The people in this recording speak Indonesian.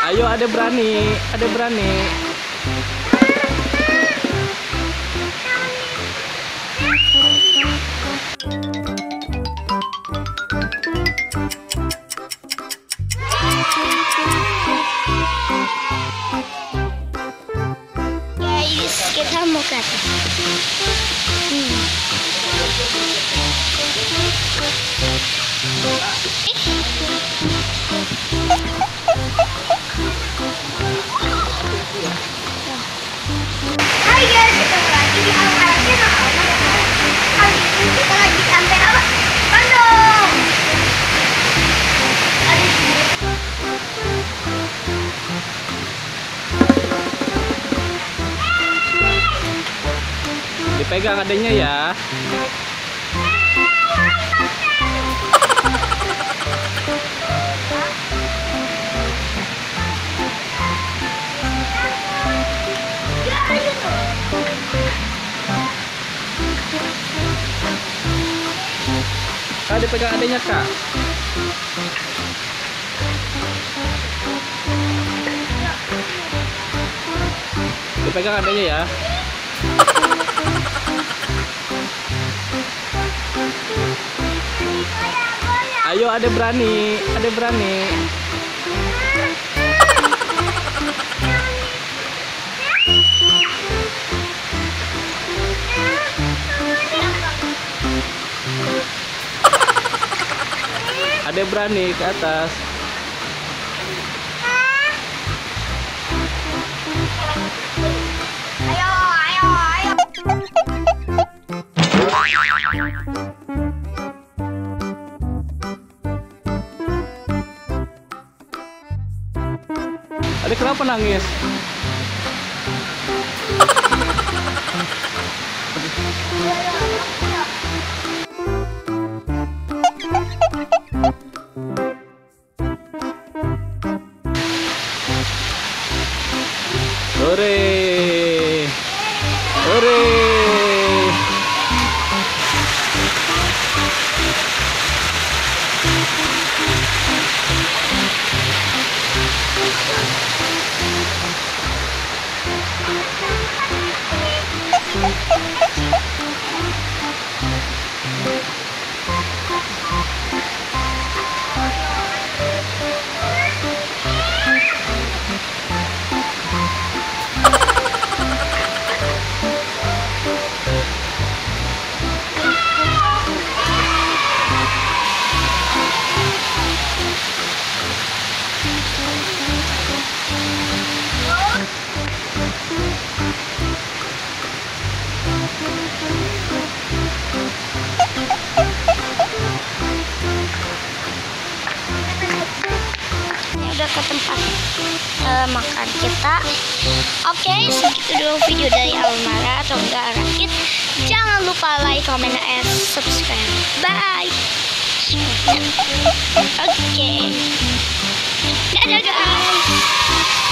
Ayo, ada berani, ada berani. Guys, kita mau ke atas. Hai guys, ketemu lagi di Almara Channelalmara. Kali ini kita lagi sampai apa? Bandung. Dipegang adanya ya. Kak, dipegang adanya Kak. Dipegang adanya ya. Ayo, ada berani, ada berani. Ada berani ke atas. Ayo, ayo, ayo. Adik kenapa nangis? Hore, hore. Udah ke tempat makan kita. Oke, segitu dulu video dari Almara atau enggak rakit. Jangan lupa like, comment, and subscribe. Bye. Oke. Dadah guys.